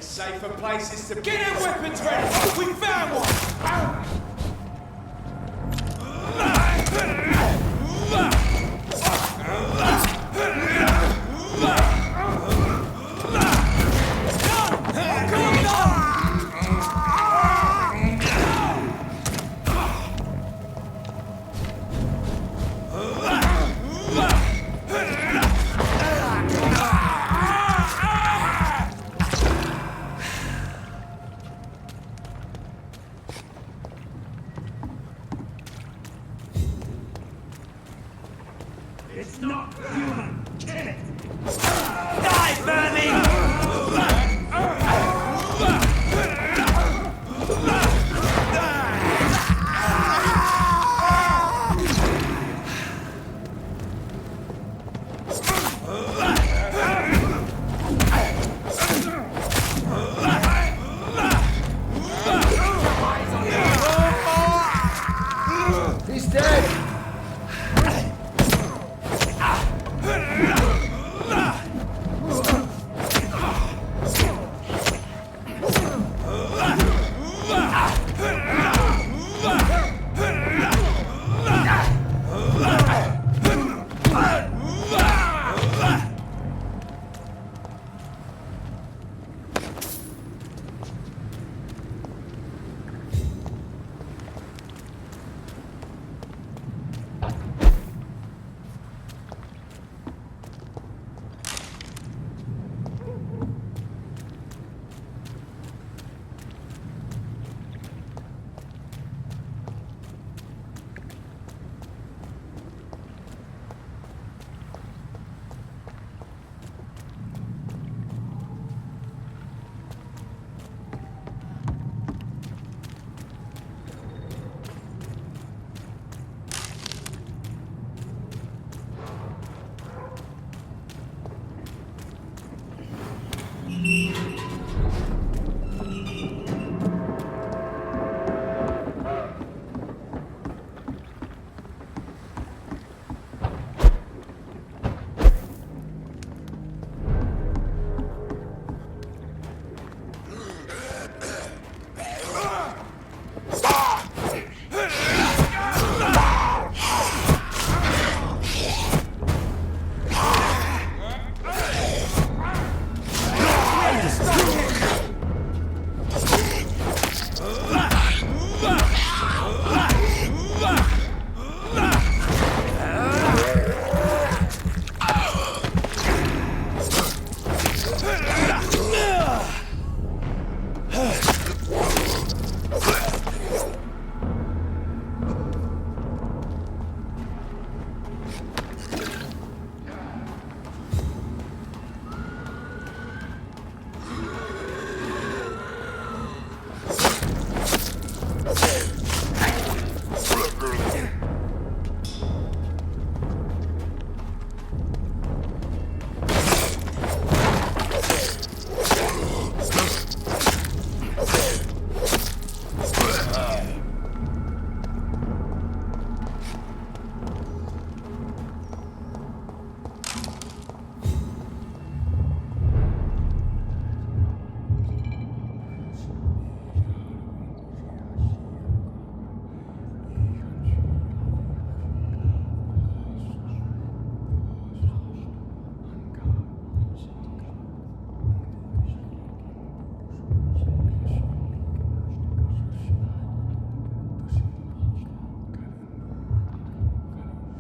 Safer places to get our weapons ready! We found one! It's not human! Kill it! Die, Bernie! He's dead!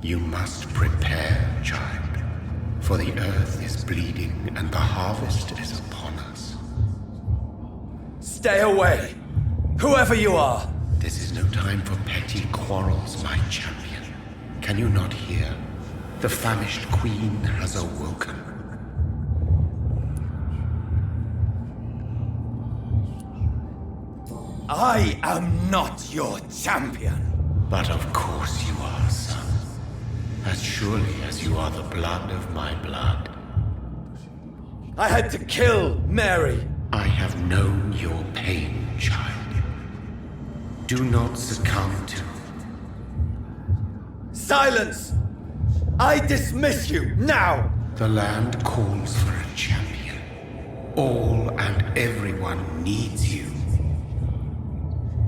You must prepare, child, for the earth is bleeding and the harvest is upon us. Stay away! Whoever you are! This is no time for petty quarrels, my champion. Can you not hear? The famished queen has awoken. I am not your champion! But of course you are, son. As surely as you are the blood of my blood. I had to kill Mary! I have known your pain, child. Do not succumb to... Silence! I dismiss you, now! The land calls for a champion. All and everyone needs you.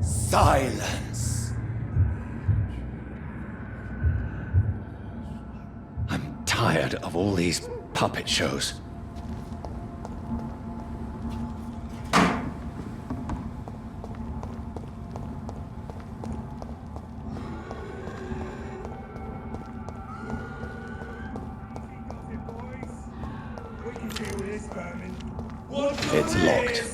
Silence. I'm tired of all these puppet shows. It's locked.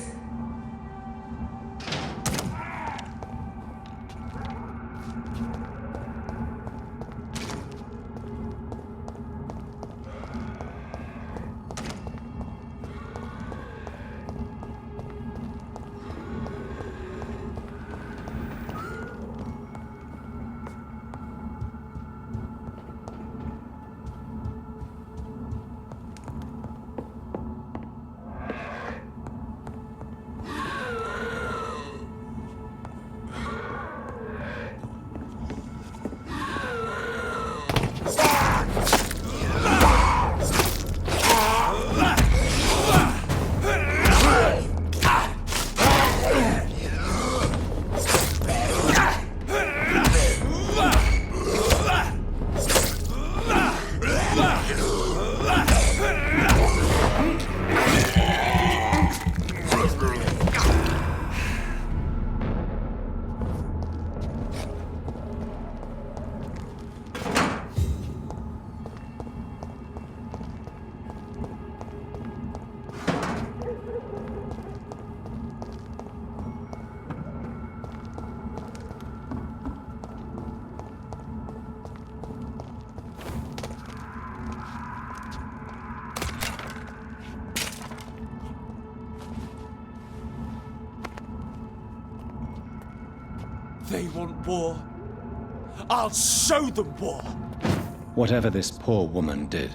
They want war. I'll show them war. Whatever this poor woman did,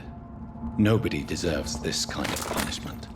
nobody deserves this kind of punishment.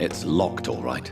It's locked, all right.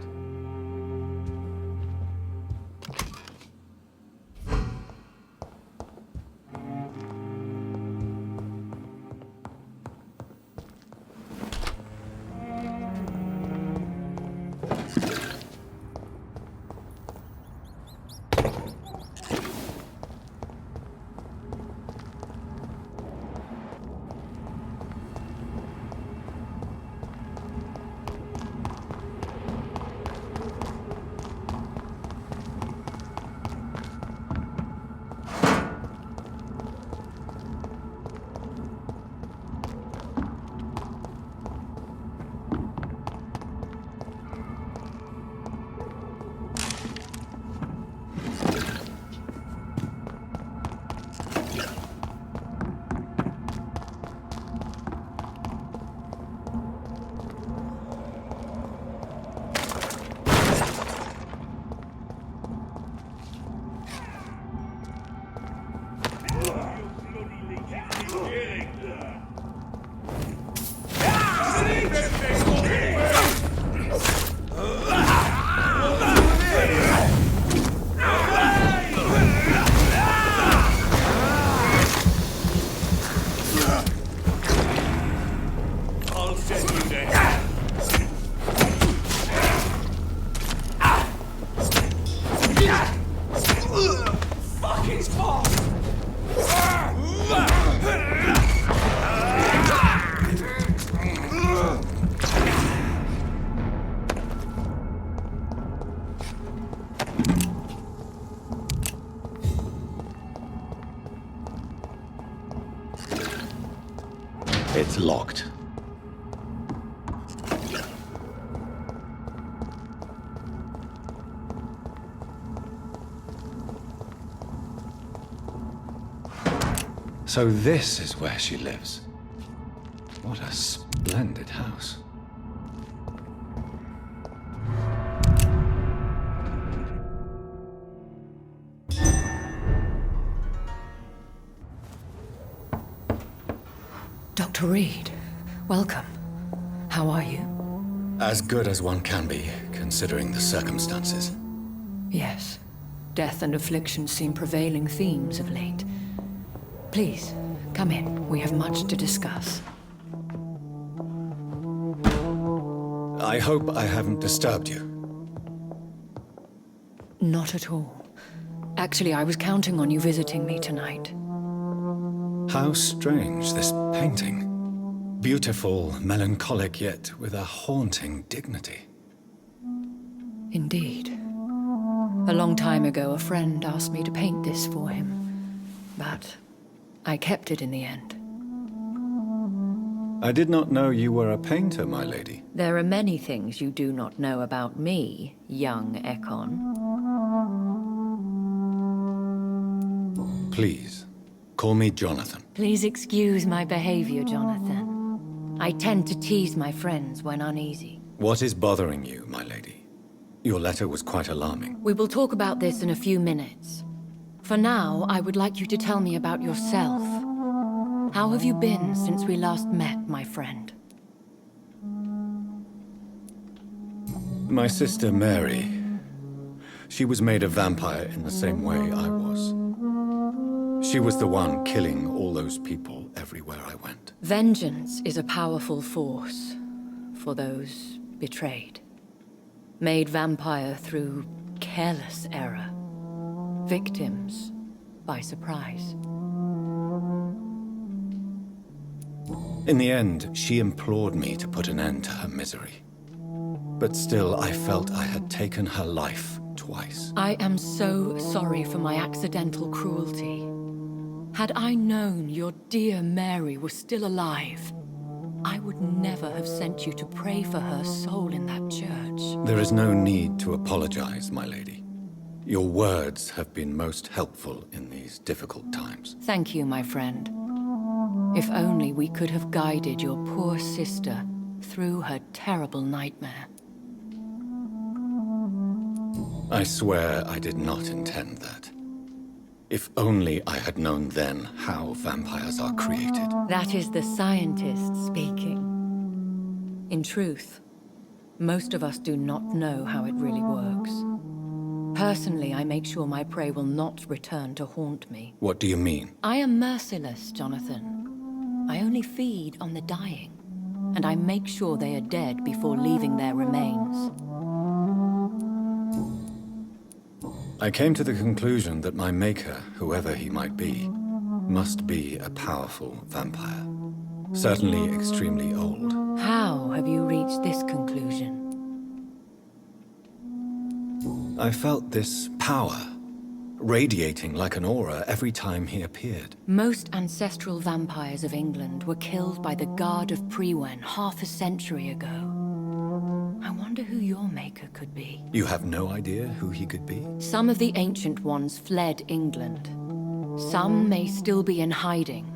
It's locked. So this is where she lives. What a splendid house. Dr. Reed, welcome. How are you? As good as one can be, considering the circumstances. Yes. Death and affliction seem prevailing themes of late. Please, come in. We have much to discuss. I hope I haven't disturbed you. Not at all. Actually, I was counting on you visiting me tonight. How strange, this painting. Beautiful, melancholic, yet with a haunting dignity. Indeed. A long time ago, a friend asked me to paint this for him. But I kept it in the end. I did not know you were a painter, my lady. There are many things you do not know about me, young Ekon. Please, call me Jonathan. Please excuse my behavior, Jonathan. I tend to tease my friends when uneasy. What is bothering you, my lady? Your letter was quite alarming. We will talk about this in a few minutes. For now, I would like you to tell me about yourself. How have you been since we last met, my friend? My sister Mary. She was made a vampire in the same way I was. She was the one killing all those people everywhere I went. Vengeance is a powerful force for those betrayed. Made vampire through careless error. Victims by surprise. In the end, she implored me to put an end to her misery. But still, I felt I had taken her life twice. I am so sorry for my accidental cruelty. Had I known your dear Mary was still alive, I would never have sent you to pray for her soul in that church. There is no need to apologize, my lady. Your words have been most helpful in these difficult times. Thank you, my friend. If only we could have guided your poor sister through her terrible nightmare. I swear I did not intend that. If only I had known then how vampires are created. That is the scientist speaking. In truth, most of us do not know how it really works. Personally, I make sure my prey will not return to haunt me. What do you mean? I am merciless, Jonathan. I only feed on the dying, and I make sure they are dead before leaving their remains. I came to the conclusion that my maker, whoever he might be, must be a powerful vampire. Certainly extremely old. How have you reached this conclusion? I felt this power, radiating like an aura every time he appeared. Most ancestral vampires of England were killed by the Guard of Prewen half a century ago. I wonder who your maker could be. You have no idea who he could be? Some of the ancient ones fled England. Some may still be in hiding.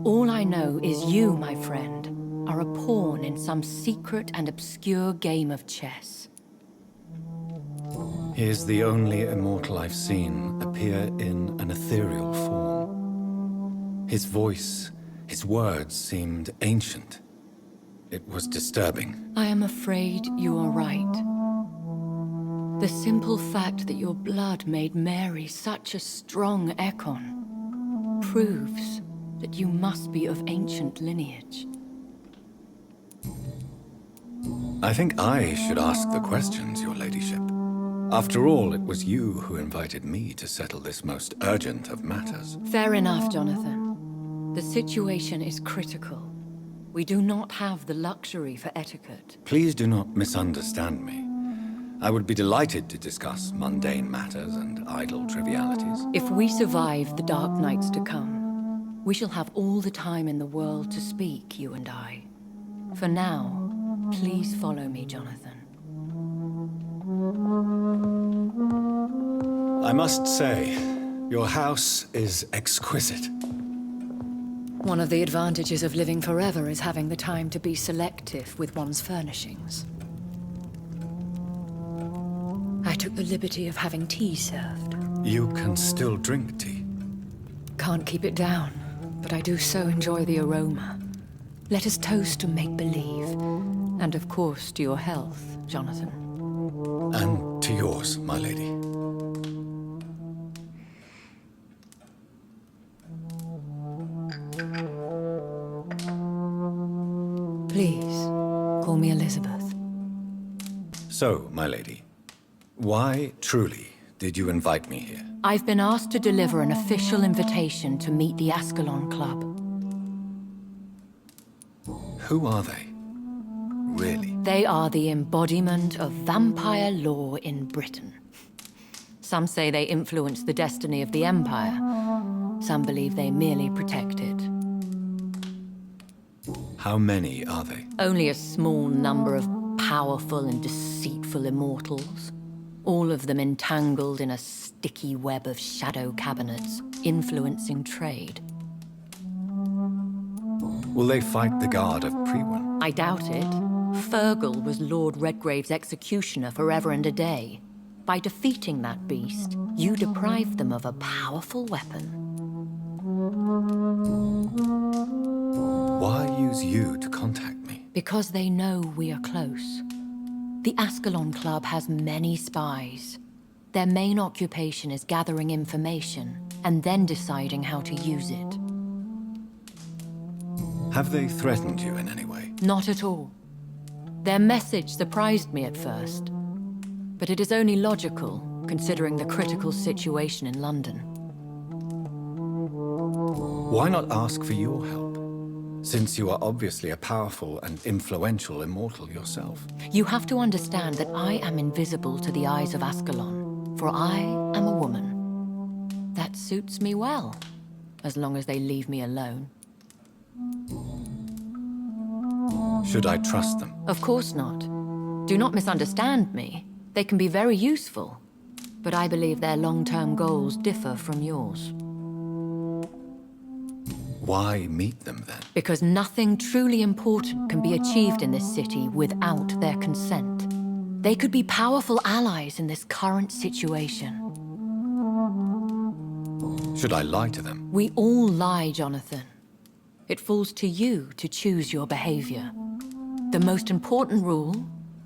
All I know is you, my friend, are a pawn in some secret and obscure game of chess. He is the only immortal I've seen appear in an ethereal form. His voice, his words seemed ancient. It was disturbing. I am afraid you are right. The simple fact that your blood made Mary such a strong Ekon proves that you must be of ancient lineage. I think I should ask the questions, your ladyship. After all, it was you who invited me to settle this most urgent of matters. Fair enough, Jonathan. The situation is critical. We do not have the luxury for etiquette. Please do not misunderstand me. I would be delighted to discuss mundane matters and idle trivialities. If we survive the dark nights to come, We shall have all the time in the world to speak, you and I. For now, please follow me, Jonathan. I must say, your house is exquisite. One of the advantages of living forever is having the time to be selective with one's furnishings. I took the liberty of having tea served. You can still drink tea. Can't keep it down, but I do so enjoy the aroma. Let us toast to make-believe. And of course, to your health, Jonathan. And to yours, my lady. Please, call me Elizabeth. So, my lady, why, truly, did you invite me here? I've been asked to deliver an official invitation to meet the Ascalon Club. Who are they? Really? They are the embodiment of vampire law in Britain. Some say they influence the destiny of the Empire. Some believe they merely protect it. How many are they? Only a small number of powerful and deceitful immortals. All of them entangled in a sticky web of shadow cabinets, influencing trade. Will they fight the guard of Priwen? I doubt it. Fergal was Lord Redgrave's executioner forever and a day. By defeating that beast, you deprived them of a powerful weapon. Why use you to contact me? Because they know we are close. The Ascalon Club has many spies. Their main occupation is gathering information and then deciding how to use it. Have they threatened you in any way? Not at all. Their message surprised me at first, but it is only logical, considering the critical situation in London. Why not ask for your help? Since you are obviously a powerful and influential immortal yourself. You have to understand that I am invisible to the eyes of Ascalon, for I am a woman. That suits me well, as long as they leave me alone. Should I trust them? Of course not. Do not misunderstand me. They can be very useful, but I believe their long-term goals differ from yours. Why meet them then? Because nothing truly important can be achieved in this city without their consent. They could be powerful allies in this current situation. Should I lie to them? We all lie, Jonathan. It falls to you to choose your behavior. The most important rule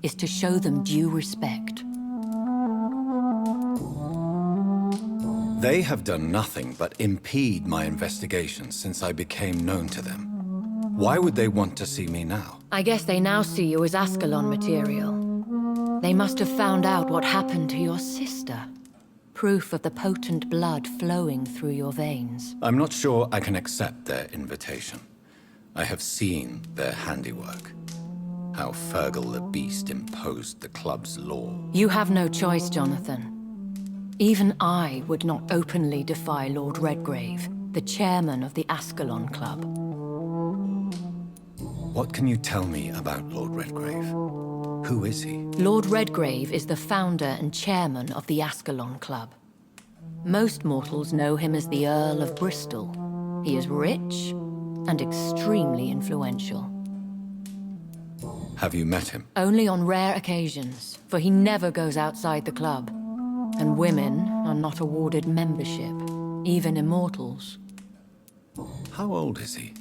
is to show them due respect. They have done nothing but impede my investigations since I became known to them. Why would they want to see me now? I guess they now see you as Ascalon material. They must have found out what happened to your sister. Proof of the potent blood flowing through your veins. I'm not sure I can accept their invitation. I have seen their handiwork. How Fergal the Beast imposed the club's law. You have no choice, Jonathan. Even I would not openly defy Lord Redgrave, the chairman of the Ascalon Club. What can you tell me about Lord Redgrave? Who is he? Lord Redgrave is the founder and chairman of the Ascalon Club. Most mortals know him as the Earl of Bristol. He is rich and extremely influential. Have you met him? Only on rare occasions, for he never goes outside the club. And women are not awarded membership, even immortals. How old is he?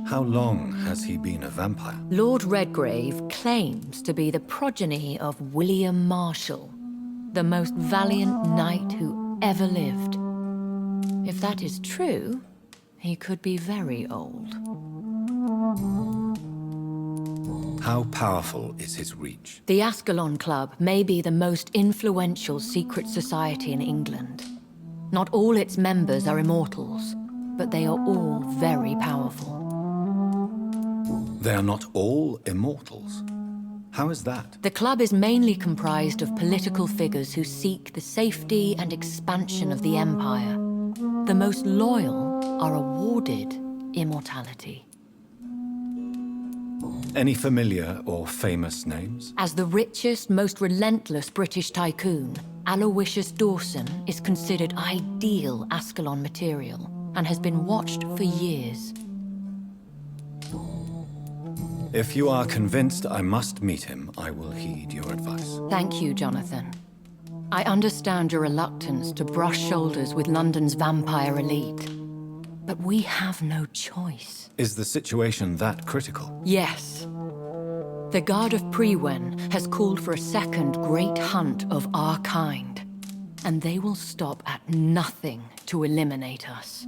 How long has he been a vampire? Lord Redgrave claims to be the progeny of William Marshall, the most valiant knight who ever lived. If that is true, he could be very old. How powerful is his reach? The Ascalon Club may be the most influential secret society in England. Not all its members are immortals, but they are all very powerful. They are not all immortals. How is that? The club is mainly comprised of political figures who seek the safety and expansion of the Empire. The most loyal are awarded immortality. Any familiar or famous names? As the richest, most relentless British tycoon, Aloysius Dawson is considered ideal Ascalon material and has been watched for years. If you are convinced I must meet him, I will heed your advice. Thank you, Jonathan. I understand your reluctance to brush shoulders with London's vampire elite, but we have no choice. Is the situation that critical? Yes. The Guard of Prewen has called for a second great hunt of our kind, and they will stop at nothing to eliminate us.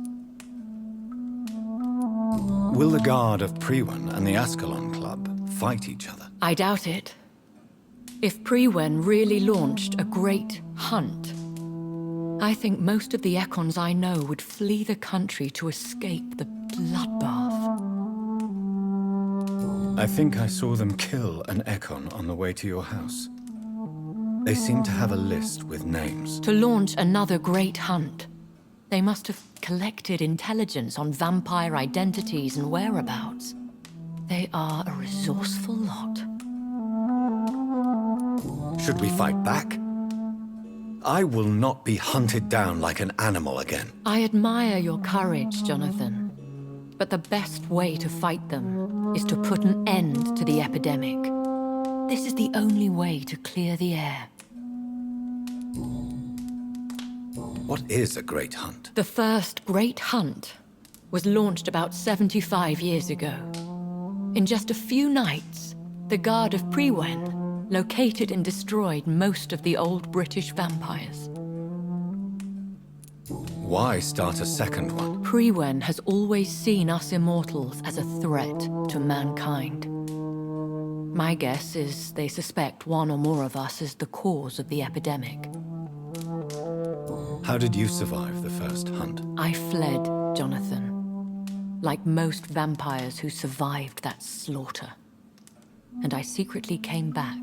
Will the Guard of Prewen and the Ascalon Club fight each other? I doubt it. If Prewen really launched a great hunt, I think most of the Ekons I know would flee the country to escape the bloodbath. I think I saw them kill an Ekon on the way to your house. They seem to have a list with names. To launch another great hunt, they must have collected intelligence on vampire identities and whereabouts. They are a resourceful lot. Should we fight back? I will not be hunted down like an animal again. I admire your courage, Jonathan. But the best way to fight them is to put an end to the epidemic. This is the only way to clear the air. What is a great hunt? The first great hunt was launched about 75 years ago. In just a few nights, the Guard of Prewen located and destroyed most of the old British vampires. Why start a second one? Prewen has always seen us immortals as a threat to mankind. My guess is they suspect one or more of us is the cause of the epidemic. How did you survive the first hunt? I fled, Jonathan. Like most vampires who survived that slaughter. And I secretly came back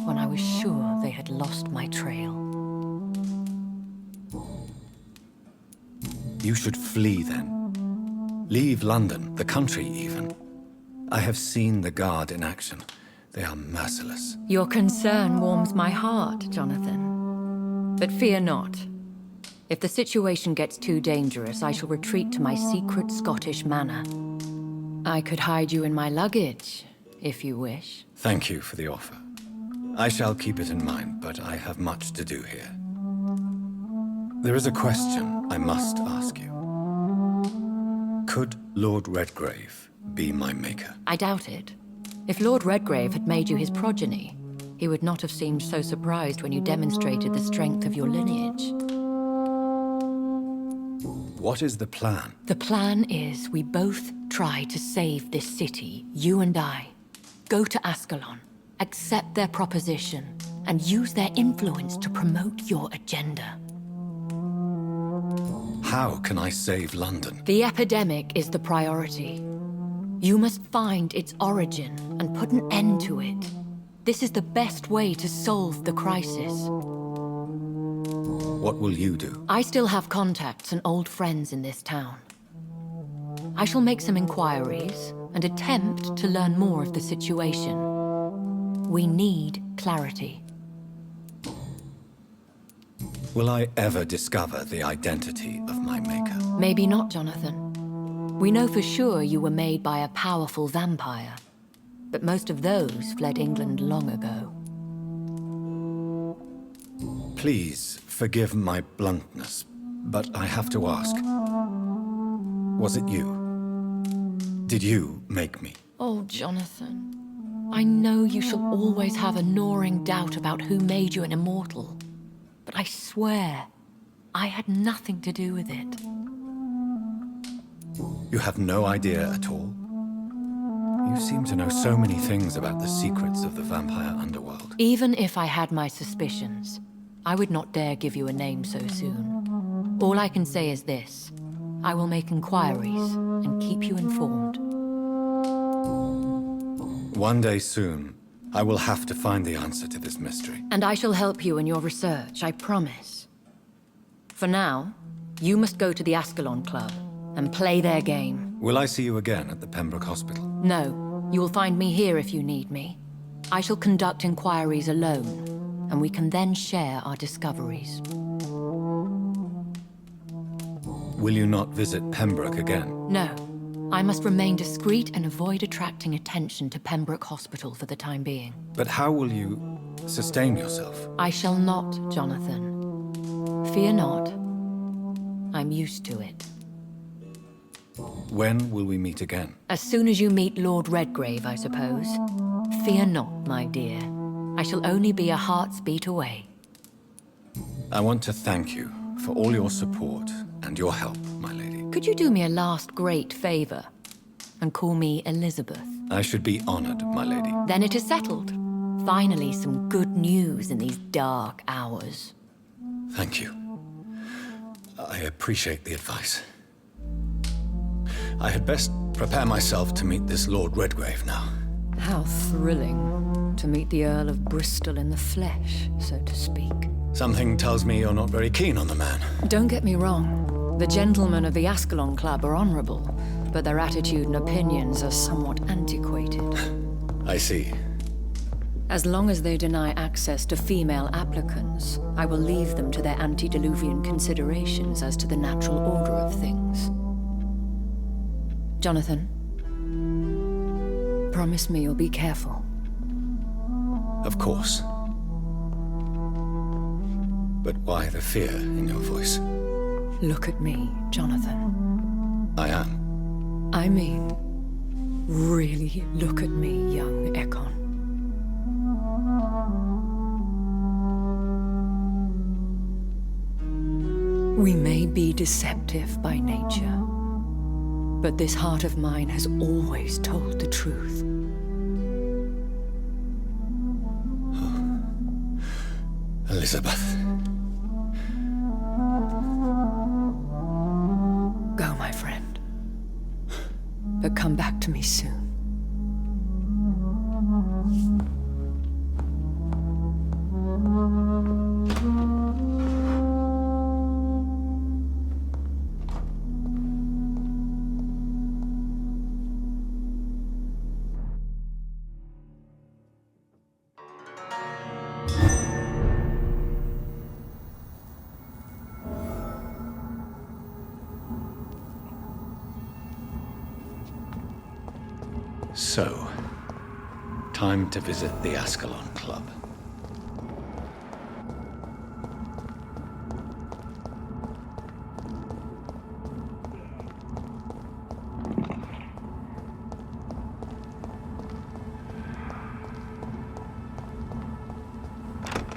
when I was sure they had lost my trail. You should flee then. Leave London, the country even. I have seen the Guard in action. They are merciless. Your concern warms my heart, Jonathan. But fear not. If the situation gets too dangerous, I shall retreat to my secret Scottish manor. I could hide you in my luggage, if you wish. Thank you for the offer. I shall keep it in mind, but I have much to do here. There is a question I must ask you. Could Lord Redgrave be my maker? I doubt it. If Lord Redgrave had made you his progeny, he would not have seemed so surprised when you demonstrated the strength of your lineage. What is the plan? The plan is we both try to save this city, you and I. Go to Ascalon, accept their proposition, and use their influence to promote your agenda. How can I save London? The epidemic is the priority. You must find its origin and put an end to it. This is the best way to solve the crisis. What will you do? I still have contacts and old friends in this town. I shall make some inquiries and attempt to learn more of the situation. We need clarity. Will I ever discover the identity of my maker? Maybe not, Jonathan. We know for sure you were made by a powerful vampire, but most of those fled England long ago. Please forgive my bluntness, but I have to ask. Was it you? Did you make me? Oh, Jonathan. I know you shall always have a gnawing doubt about who made you an immortal. But I swear, I had nothing to do with it. You have no idea at all? You seem to know so many things about the secrets of the vampire underworld. Even if I had my suspicions, I would not dare give you a name so soon. All I can say is this. I will make inquiries and keep you informed. One day soon, I will have to find the answer to this mystery. And I shall help you in your research, I promise. For now, you must go to the Ascalon Club and play their game. Will I see you again at the Pembroke Hospital? No, you will find me here if you need me. I shall conduct inquiries alone, and we can then share our discoveries. Will you not visit Pembroke again? No. I must remain discreet and avoid attracting attention to Pembroke Hospital for the time being. But how will you sustain yourself? I shall not, Jonathan. Fear not. I'm used to it. When will we meet again? As soon as you meet Lord Redgrave, I suppose. Fear not, my dear. I shall only be a heart's beat away. I want to thank you for all your support and your help, my lady. Could you do me a last great favor and call me Elizabeth? I should be honored, my lady. Then it is settled. Finally, some good news in these dark hours. Thank you. I appreciate the advice. I had best prepare myself to meet this Lord Redgrave now. How thrilling to meet the Earl of Bristol in the flesh, so to speak. Something tells me you're not very keen on the man. Don't get me wrong. The gentlemen of the Ascalon Club are honorable, but their attitude and opinions are somewhat antiquated. I see. As long as they deny access to female applicants, I will leave them to their antediluvian considerations as to the natural order of things. Jonathan, promise me you'll be careful. Of course. But why the fear in your voice? Look at me, Jonathan. I am. I mean, really look at me, young Ekon. We may be deceptive by nature, but this heart of mine has always told the truth. Elizabeth. Go, my friend. But come back to me soon. So, time to visit the Ascalon Club.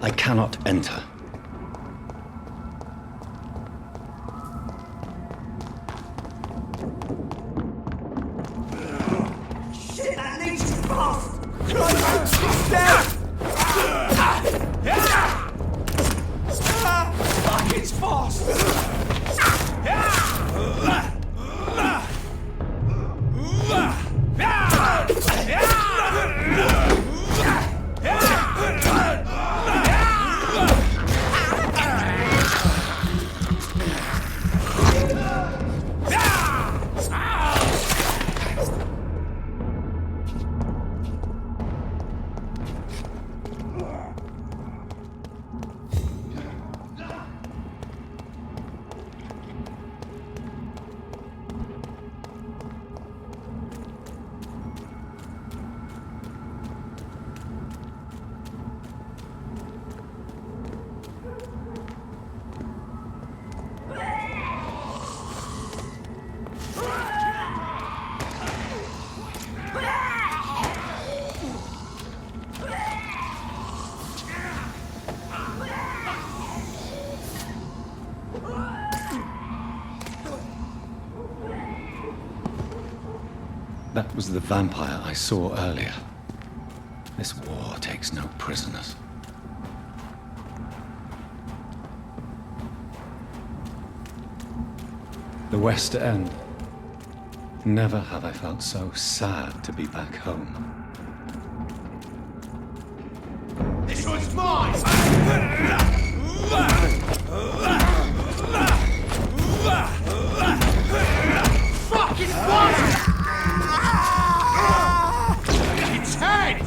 I cannot enter. Shit, that leads too fast! Fuck, it's fast! That was the vampire I saw earlier. This war takes no prisoners. The West End. Never have I felt so sad to be back home. This one's mine! Its head!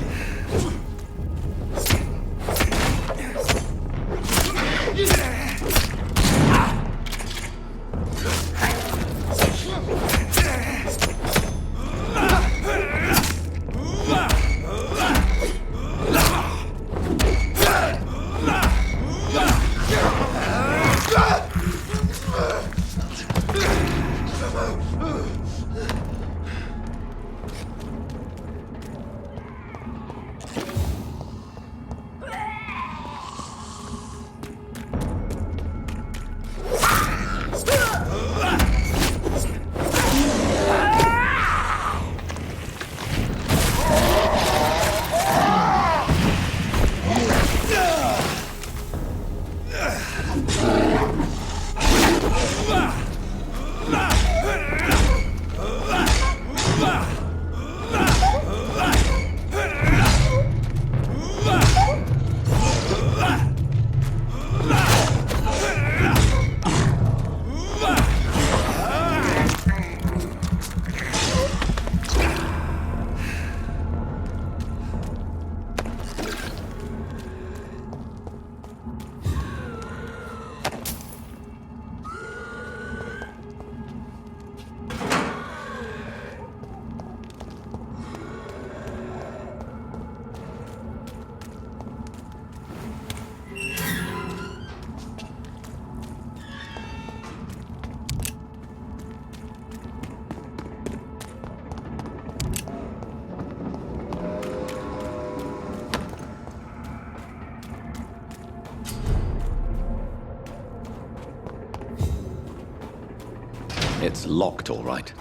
It's locked, all right.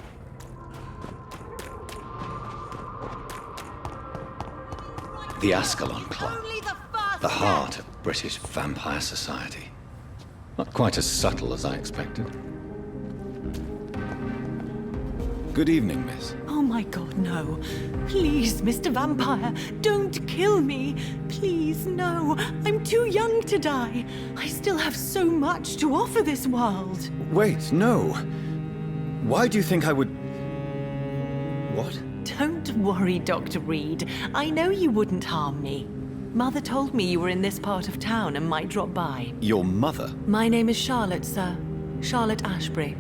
The Ascalon Club. The heart of British vampire society. Not quite as subtle as I expected. Good evening, miss. Oh my god, no. Please, Mr. Vampire, don't kill me. Please, no. I'm too young to die. I still have so much to offer this world. Wait, no. Why do you think I would... What? Don't worry, Dr. Reed. I know you wouldn't harm me. Mother told me you were in this part of town and might drop by. Your mother? My name is Charlotte, sir. Charlotte Ashbury.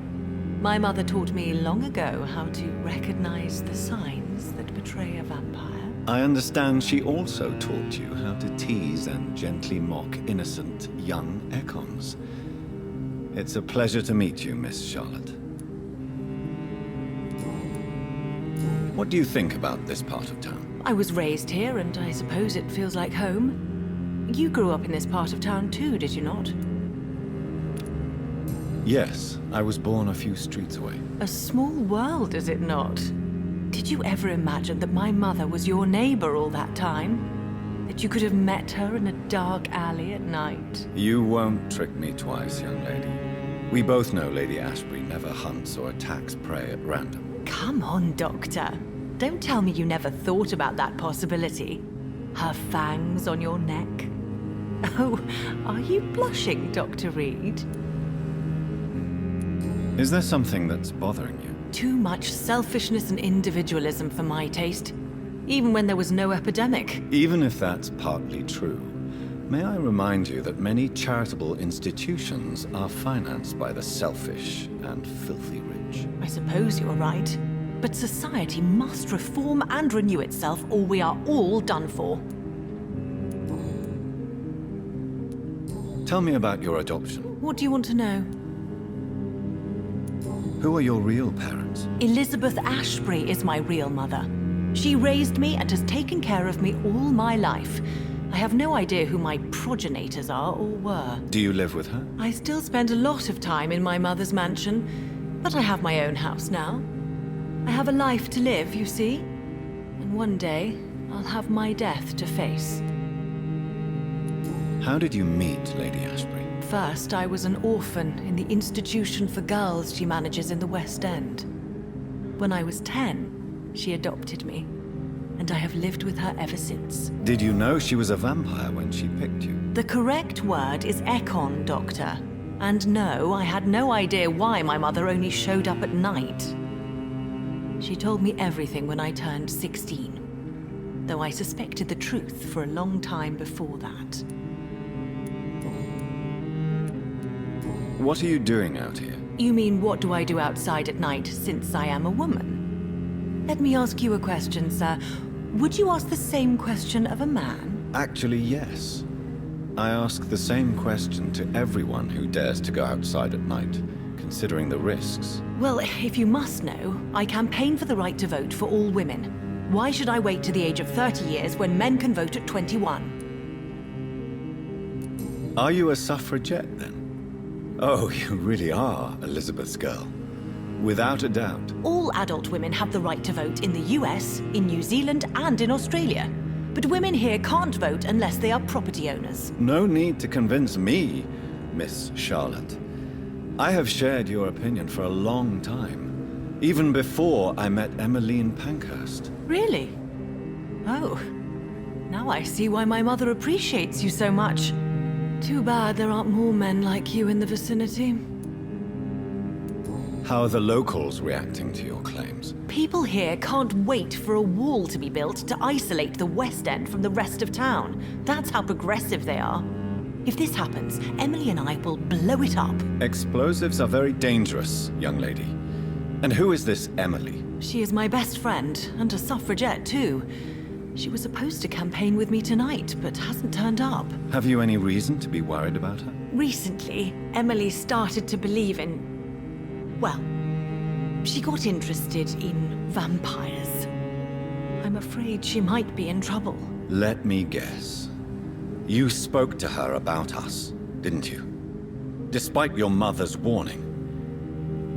My mother taught me long ago how to recognize the signs that betray a vampire. I understand she also taught you how to tease and gently mock innocent young Ekons. It's a pleasure to meet you, Miss Charlotte. What do you think about this part of town? I was raised here, and I suppose it feels like home. You grew up in this part of town too, did you not? Yes, I was born a few streets away. A small world, is it not? Did you ever imagine that my mother was your neighbor all that time? That you could have met her in a dark alley at night? You won't trick me twice, young lady. We both know Lady Ashbury never hunts or attacks prey at random. Come on, Doctor. Don't tell me you never thought about that possibility. Her fangs on your neck. Oh, are you blushing, Dr. Reed? Is there something that's bothering you? Too much selfishness and individualism for my taste. Even when there was no epidemic. Even if that's partly true, may I remind you that many charitable institutions are financed by the selfish and filthy rich. I suppose you're right. But society must reform and renew itself, or we are all done for. Tell me about your adoption. What do you want to know? Who are your real parents? Elizabeth Ashbury is my real mother. She raised me and has taken care of me all my life. I have no idea who my progenitors are or were. Do you live with her? I still spend a lot of time in my mother's mansion, but I have my own house now. I have a life to live, you see. And one day, I'll have my death to face. How did you meet Lady Ashbury? First, I was an orphan in the institution for girls she manages in the West End. When I was 10, she adopted me, and I have lived with her ever since. Did you know she was a vampire when she picked you? The correct word is Ekon, Doctor. And no, I had no idea why my mother only showed up at night. She told me everything when I turned 16. Though I suspected the truth for a long time before that. What are you doing out here? You mean, what do I do outside at night since I am a woman? Let me ask you a question, sir. Would you ask the same question of a man? Actually, yes. I ask the same question to everyone who dares to go outside at night, considering the risks. Well, if you must know, I campaign for the right to vote for all women. Why should I wait to the age of 30 years when men can vote at 21? Are you a suffragette, then? Oh, you really are Elizabeth's girl. Without a doubt. All adult women have the right to vote in the US, in New Zealand, and in Australia. But women here can't vote unless they are property owners. No need to convince me, Miss Charlotte. I have shared your opinion for a long time. Even before I met Emmeline Pankhurst. Really? Oh. Now I see why my mother appreciates you so much. Too bad there aren't more men like you in the vicinity. How are the locals reacting to your claims? People here can't wait for a wall to be built to isolate the West End from the rest of town. That's how progressive they are. If this happens, Emily and I will blow it up. Explosives are very dangerous, young lady. And who is this Emily? She is my best friend, and a suffragette too. She was supposed to campaign with me tonight, but hasn't turned up. Have you any reason to be worried about her? Recently, Emily started to believe in... well, she got interested in vampires. I'm afraid she might be in trouble. Let me guess. You spoke to her about us, didn't you? Despite your mother's warning.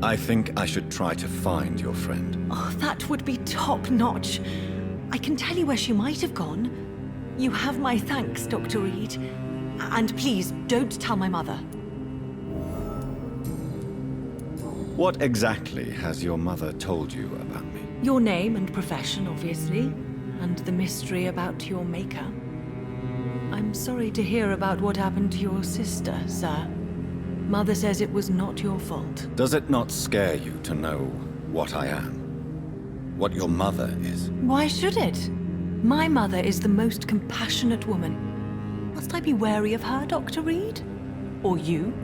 I think I should try to find your friend. Oh, that would be top-notch. I can tell you where she might have gone. You have my thanks, Dr. Reed. And please, don't tell my mother. What exactly has your mother told you about me? Your name and profession, obviously. And the mystery about your maker. I'm sorry to hear about what happened to your sister, sir. Mother says it was not your fault. Does it not scare you to know what I am? What your mother is? Why should it? My mother is the most compassionate woman. Must I be wary of her, Dr. Reed? Or you?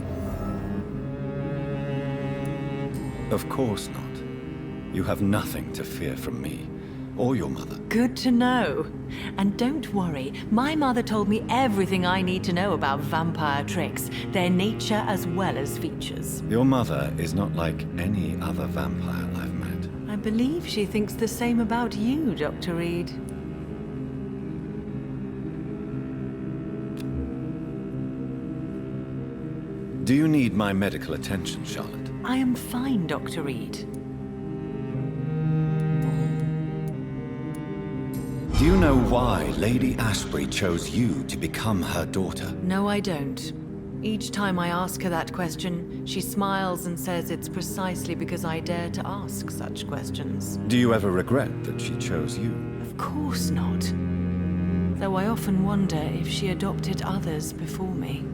Of course not. You have nothing to fear from me, or your mother. Good to know. And don't worry, my mother told me everything I need to know about vampire tricks, their nature as well as features. Your mother is not like any other vampire I've met. I believe she thinks the same about you, Dr. Reed. Do you need my medical attention, Charlotte? I am fine, Dr. Reed. Do you know why Lady Ashbury chose you to become her daughter? No, I don't. Each time I ask her that question, she smiles and says it's precisely because I dare to ask such questions. Do you ever regret that she chose you? Of course not. Though I often wonder if she adopted others before me.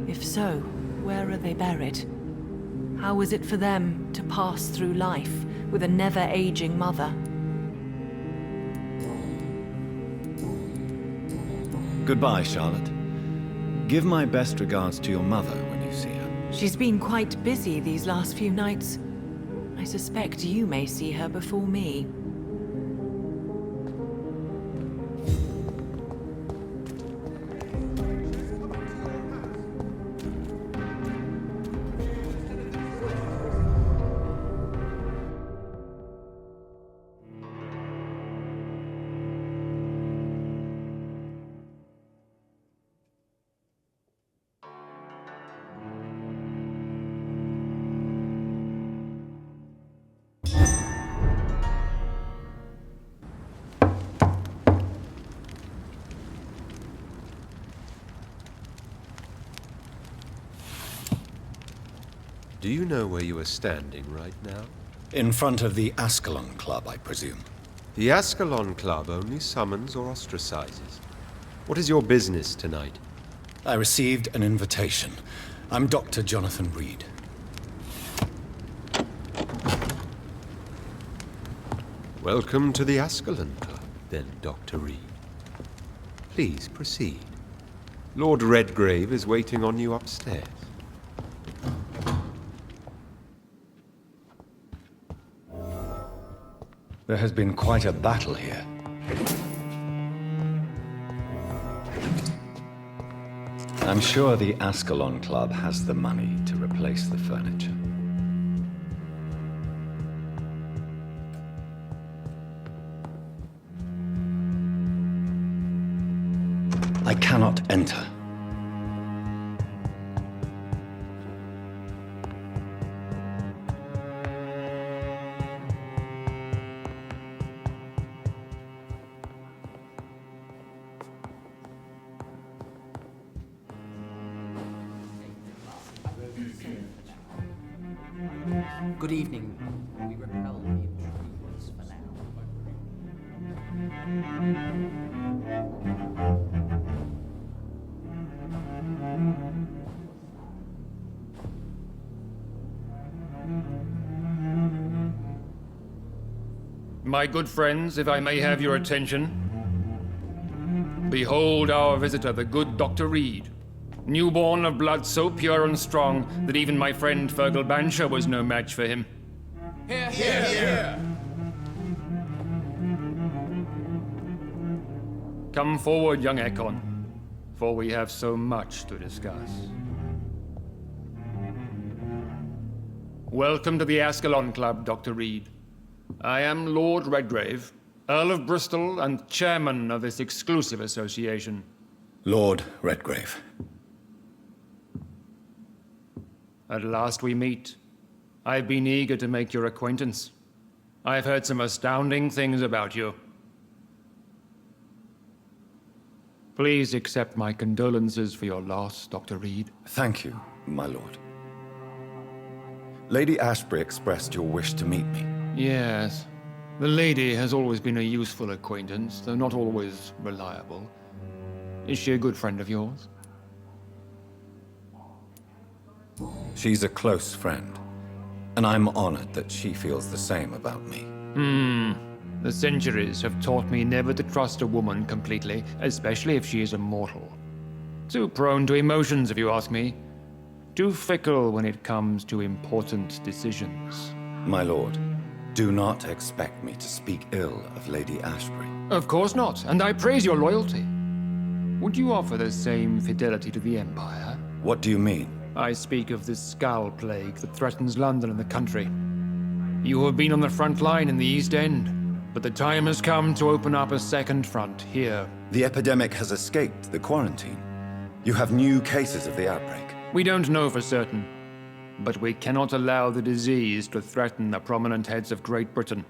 If so, where are they buried? How was it for them to pass through life with a never-aging mother? Goodbye, Charlotte. Give my best regards to your mother when you see her. She's been quite busy these last few nights. I suspect you may see her before me. Do you know where you are standing right now? In front of the Ascalon Club, I presume. The Ascalon Club only summons or ostracizes. What is your business tonight? I received an invitation. I'm Dr. Jonathan Reed. Welcome to the Ascalon Club, then, Dr. Reed. Please proceed. Lord Redgrave is waiting on you upstairs. There has been quite a battle here. I'm sure the Ascalon Club has the money to replace the furniture. I cannot enter. Good evening. We repel the intruders for now. My good friends, if I may have your attention. Behold our visitor, the good Dr. Reed. Newborn of blood so pure and strong that even my friend Fergal Bansher was no match for him. Here, here, here. Come forward, young Ekon, for we have so much to discuss. Welcome to the Ascalon Club, Dr. Reed. I am Lord Redgrave, Earl of Bristol and chairman of this exclusive association. Lord Redgrave. At last we meet. I've been eager to make your acquaintance. I've heard some astounding things about you. Please accept my condolences for your loss, Dr. Reed. Thank you, my lord. Lady Ashbury expressed your wish to meet me. Yes. The lady has always been a useful acquaintance, though not always reliable. Is she a good friend of yours? She's a close friend, and I'm honored that she feels the same about me. The centuries have taught me never to trust a woman completely, especially if she is a mortal. Too prone to emotions, if you ask me. Too fickle when it comes to important decisions. My lord, do not expect me to speak ill of Lady Ashbury. Of course not, and I praise your loyalty. Would you offer the same fidelity to the Empire? What do you mean? I speak of this skull plague that threatens London and the country. You have been on the front line in the East End, but the time has come to open up a second front here. The epidemic has escaped the quarantine. You have new cases of the outbreak. We don't know for certain, but we cannot allow the disease to threaten the prominent heads of Great Britain.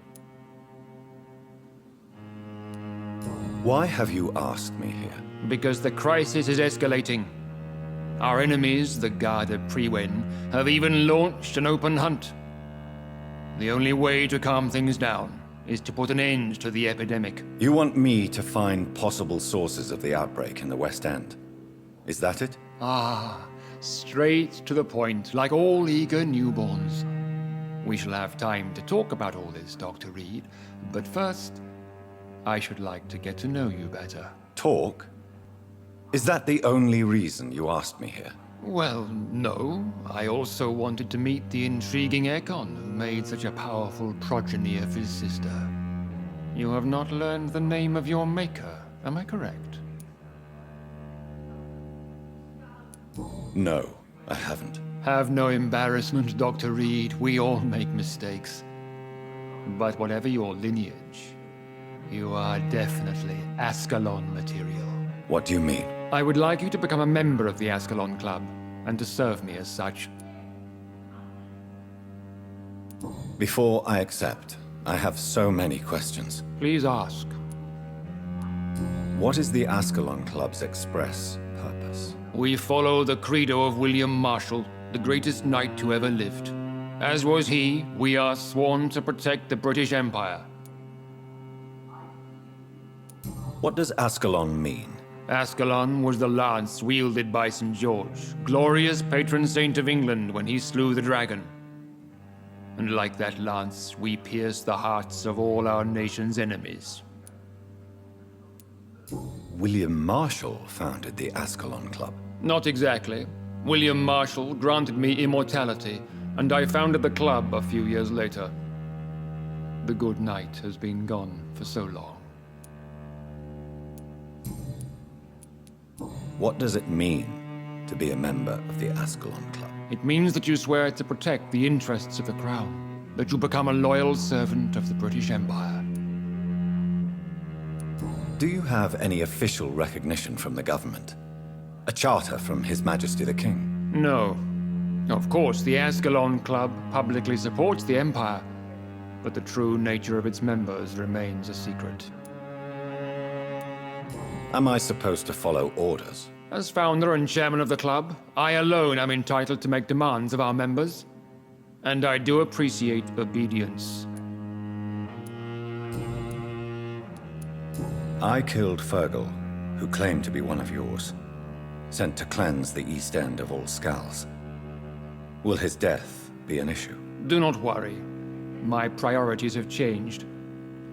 Why have you asked me here? Because the crisis is escalating. Our enemies, the Garda Priwen, have even launched an open hunt. The only way to calm things down is to put an end to the epidemic. You want me to find possible sources of the outbreak in the West End. Is that it? Ah, straight to the point, like all eager newborns. We shall have time to talk about all this, Dr. Reed, but first, I should like to get to know you better. Talk? Is that the only reason you asked me here? Well, no. I also wanted to meet the intriguing Ekon, who made such a powerful progeny of his sister. You have not learned the name of your maker, am I correct? No, I haven't. Have no embarrassment, Dr. Reed. We all make mistakes. But whatever your lineage, you are definitely Ascalon material. What do you mean? I would like you to become a member of the Ascalon Club, and to serve me as such. Before I accept, I have so many questions. Please ask. What is the Ascalon Club's express purpose? We follow the credo of William Marshall, the greatest knight who ever lived. As was he, we are sworn to protect the British Empire. What does Ascalon mean? Ascalon was the lance wielded by St. George, glorious patron saint of England when he slew the dragon. And like that lance, we pierce the hearts of all our nation's enemies. William Marshall founded the Ascalon Club. Not exactly. William Marshall granted me immortality, and I founded the club a few years later. The good knight has been gone for so long. What does it mean to be a member of the Ascalon Club? It means that you swear to protect the interests of the crown, that you become a loyal servant of the British Empire. Do you have any official recognition from the government? A charter from His Majesty the King? No. Of course, the Ascalon Club publicly supports the Empire, but the true nature of its members remains a secret. Am I supposed to follow orders? As founder and chairman of the club, I alone am entitled to make demands of our members, and I do appreciate obedience. I killed Fergal, who claimed to be one of yours, sent to cleanse the East End of all Skulls. Will his death be an issue? Do not worry. My priorities have changed.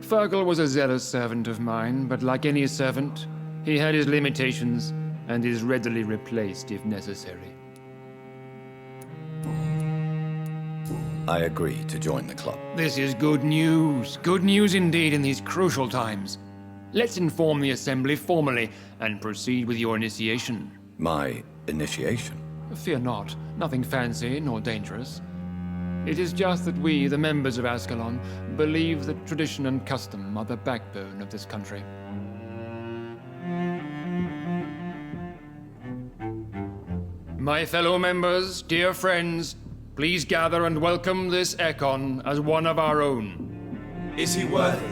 Fergal was a zealous servant of mine, but like any servant, he had his limitations and is readily replaced if necessary. I agree to join the club. This is good news. Good news indeed in these crucial times. Let's inform the Assembly formally and proceed with your initiation. My initiation? Fear not. Nothing fancy nor dangerous. It is just that we, the members of Ascalon, believe that tradition and custom are the backbone of this country. My fellow members, dear friends, please gather and welcome this Ekon as one of our own. Is he worthy?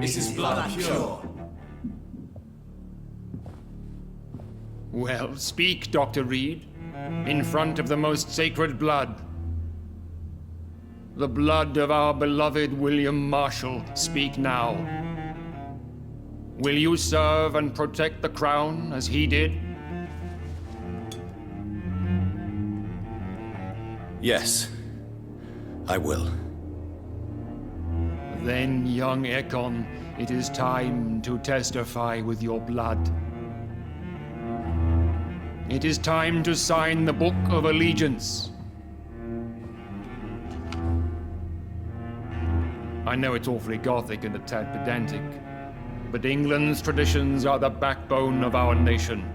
Is his blood pure? Well, speak, Dr. Reed, in front of the most sacred blood. The blood of our beloved William Marshall, speak now. Will you serve and protect the crown as he did? Yes, I will. Then, young Ekon, it is time to testify with your blood. It is time to sign the Book of Allegiance. I know it's awfully gothic and a tad pedantic, but England's traditions are the backbone of our nation.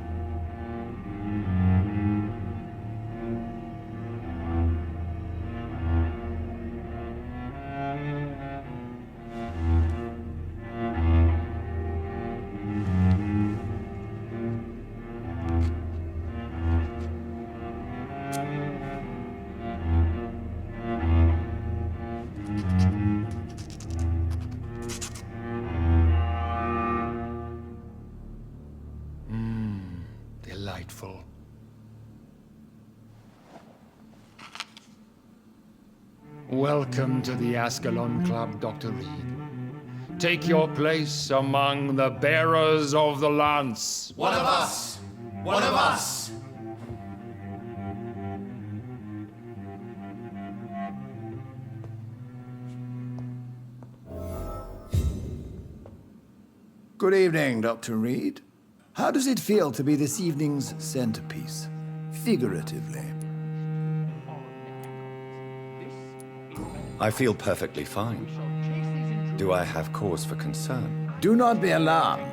Delightful. Welcome to the Ascalon Club, Dr. Reed. Take your place among the bearers of the lance. One of us! One of us! Good evening, Dr. Reed. How does it feel to be this evening's centerpiece? Figuratively. I feel perfectly fine. Do I have cause for concern? Do not be alarmed.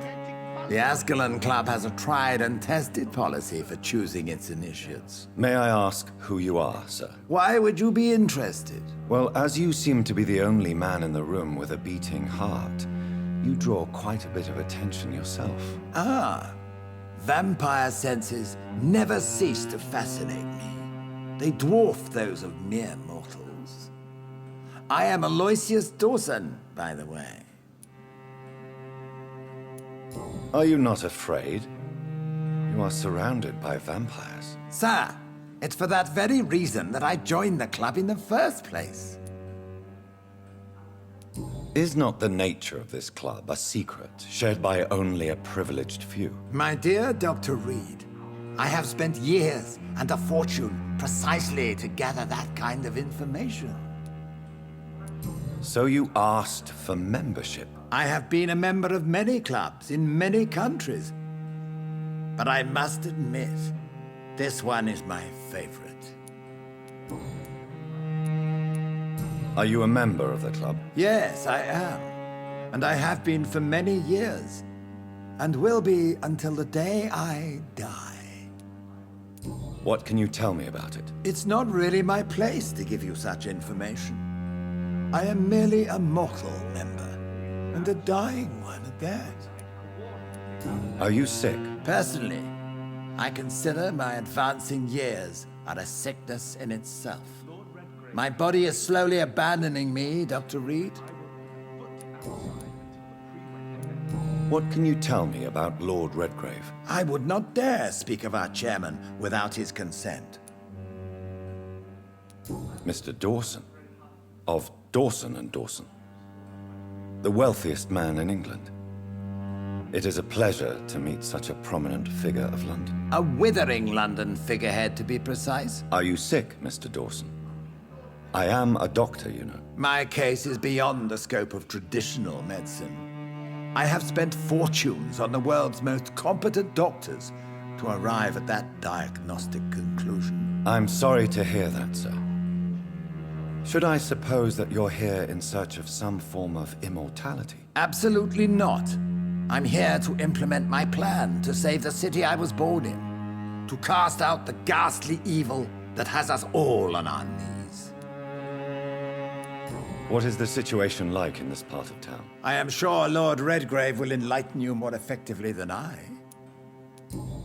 The Ascalon Club has a tried and tested policy for choosing its initiates. May I ask who you are, sir? Why would you be interested? Well, as you seem to be the only man in the room with a beating heart, you draw quite a bit of attention yourself. Ah, vampire senses never cease to fascinate me. They dwarf those of mere mortals. I am Aloysius Dawson, by the way. Are you not afraid? You are surrounded by vampires. Sir, it's for that very reason that I joined the club in the first place. Is not the nature of this club a secret shared by only a privileged few? My dear Dr. Reed, I have spent years and a fortune precisely to gather that kind of information. So you asked for membership? I have been a member of many clubs in many countries. But I must admit, this one is my favorite. Are you a member of the club? Yes, I am. And I have been for many years. And will be until the day I die. What can you tell me about it? It's not really my place to give you such information. I am merely a mortal member, and a dying one at that. Are you sick? Personally, I consider my advancing years are a sickness in itself. My body is slowly abandoning me, Dr. Reed. What can you tell me about Lord Redgrave? I would not dare speak of our chairman without his consent. Mr. Dawson, of Dawson and Dawson, the wealthiest man in England. It is a pleasure to meet such a prominent figure of London. A withering London figurehead, to be precise. Are you sick, Mr. Dawson? I am a doctor, you know. My case is beyond the scope of traditional medicine. I have spent fortunes on the world's most competent doctors to arrive at that diagnostic conclusion. I'm sorry to hear that, sir. Should I suppose that you're here in search of some form of immortality? Absolutely not. I'm here to implement my plan to save the city I was born in, to cast out the ghastly evil that has us all on our knees. What is the situation like in this part of town? I am sure Lord Redgrave will enlighten you more effectively than I.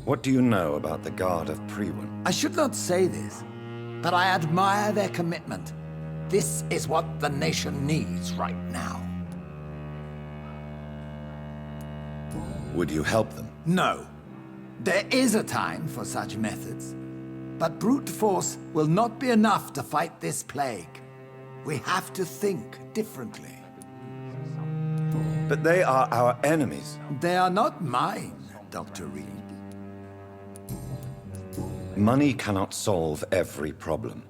What do you know about the Guard of Prewin? I should not say this, but I admire their commitment. This is what the nation needs right now. Would you help them? No. There is a time for such methods. But brute force will not be enough to fight this plague. We have to think differently. But they are our enemies. They are not mine, Dr. Reed. Money cannot solve every problem.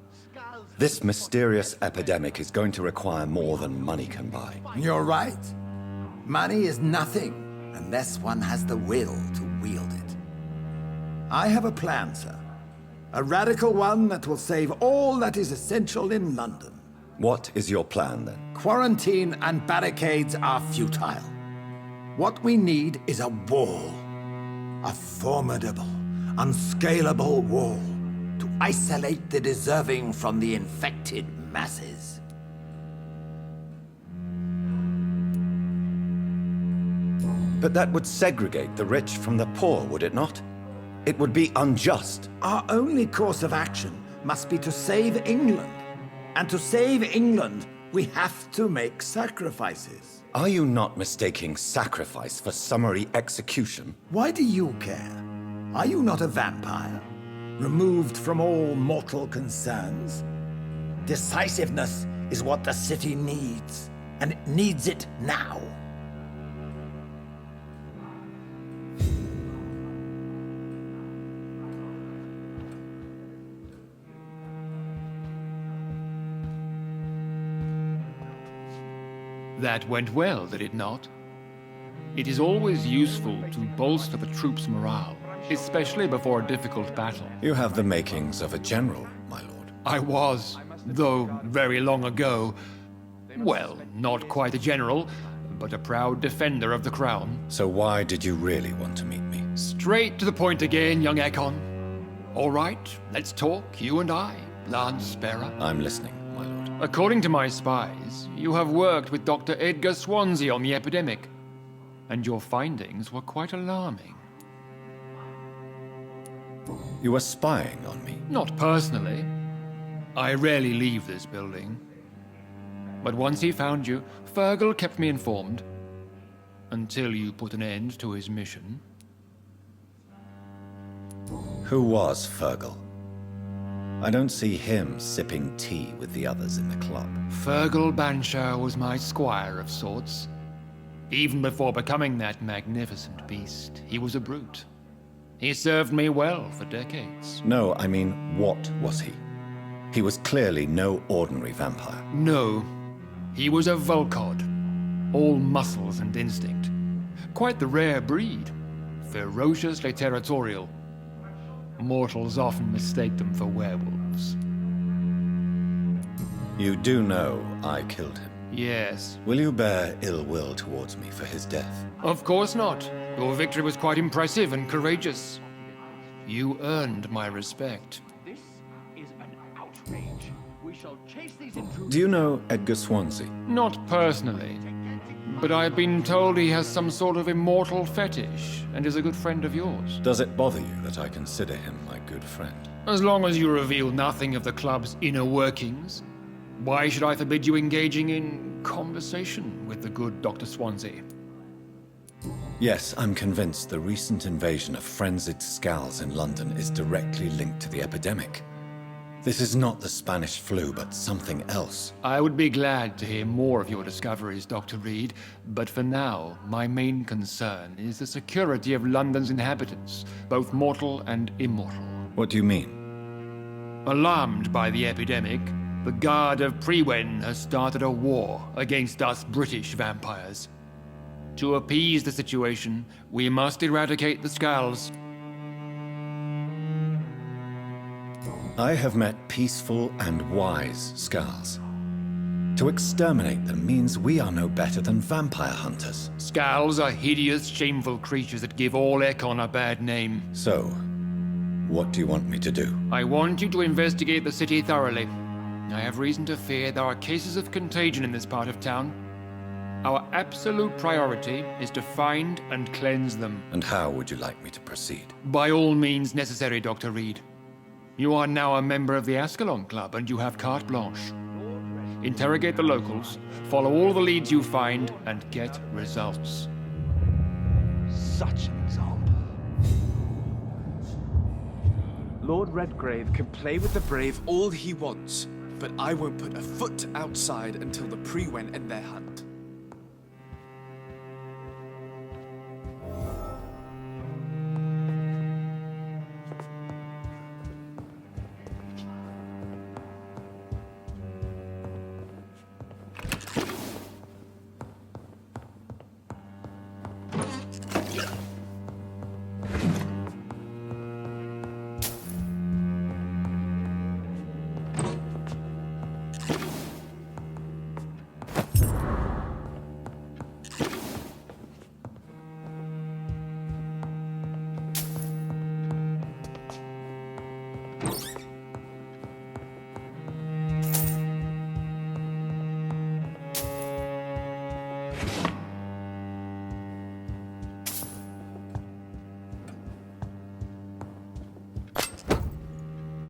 This mysterious epidemic is going to require more than money can buy. You're right. Money is nothing unless one has the will to wield it. I have a plan, sir. A radical one that will save all that is essential in London. What is your plan, then? Quarantine and barricades are futile. What we need is a wall. A formidable, unscalable wall to isolate the deserving from the infected masses. But that would segregate the rich from the poor, would it not? It would be unjust. Our only course of action must be to save England. And to save England, we have to make sacrifices. Are you not mistaking sacrifice for summary execution? Why do you care? Are you not a vampire? Removed from all mortal concerns? Decisiveness is what the city needs, and it needs it now. That went well, did it not? It is always useful to bolster the troops' morale, especially before a difficult battle. You have the makings of a general, my lord. I was, though very long ago. Well, not quite a general, but a proud defender of the crown. So why did you really want to meet me? Straight to the point again, young Ekon. All right, let's talk, you and I, Lance Sparrow. I'm listening, my lord. According to my spies, you have worked with Dr. Edgar Swansea on the epidemic, and your findings were quite alarming. You were spying on me? Not personally. I rarely leave this building. But once he found you, Fergal kept me informed. Until you put an end to his mission. Who was Fergal? I don't see him sipping tea with the others in the club. Fergal Banshire was my squire of sorts. Even before becoming that magnificent beast, he was a brute. He served me well for decades. No, I mean, what was he? He was clearly no ordinary vampire. No. He was a Volcod, all muscles and instinct. Quite the rare breed, ferociously territorial. Mortals often mistake them for werewolves. You do know I killed him. Yes. Will you bear ill will towards me for his death? Of course not. Your victory was quite impressive and courageous. You earned my respect. This is an outrage. We shall chase these intruders. Do you know Edgar Swansea? Not personally, but I've been told he has some sort of immortal fetish and is a good friend of yours. Does it bother you that I consider him my good friend? As long as you reveal nothing of the club's inner workings, why should I forbid you engaging in conversation with the good Dr. Swansea? Yes, I'm convinced the recent invasion of frenzied Scals in London is directly linked to the epidemic. This is not the Spanish flu, but something else. I would be glad to hear more of your discoveries, Dr. Reed, but for now, my main concern is the security of London's inhabitants, both mortal and immortal. What do you mean? Alarmed by the epidemic, the Guard of Prewen has started a war against us British vampires. To appease the situation, we must eradicate the Scals. I have met peaceful and wise Scals. To exterminate them means we are no better than vampire hunters. Scals are hideous, shameful creatures that give all Ekon a bad name. So, what do you want me to do? I want you to investigate the city thoroughly. I have reason to fear there are cases of contagion in this part of town. Our absolute priority is to find and cleanse them. And how would you like me to proceed? By all means necessary, Dr. Reed. You are now a member of the Ascalon Club and you have carte blanche. Interrogate the locals, follow all the leads you find, and get results. Such an example. Lord Redgrave can play with the brave all he wants, but I won't put a foot outside until the Prewen end their hunt.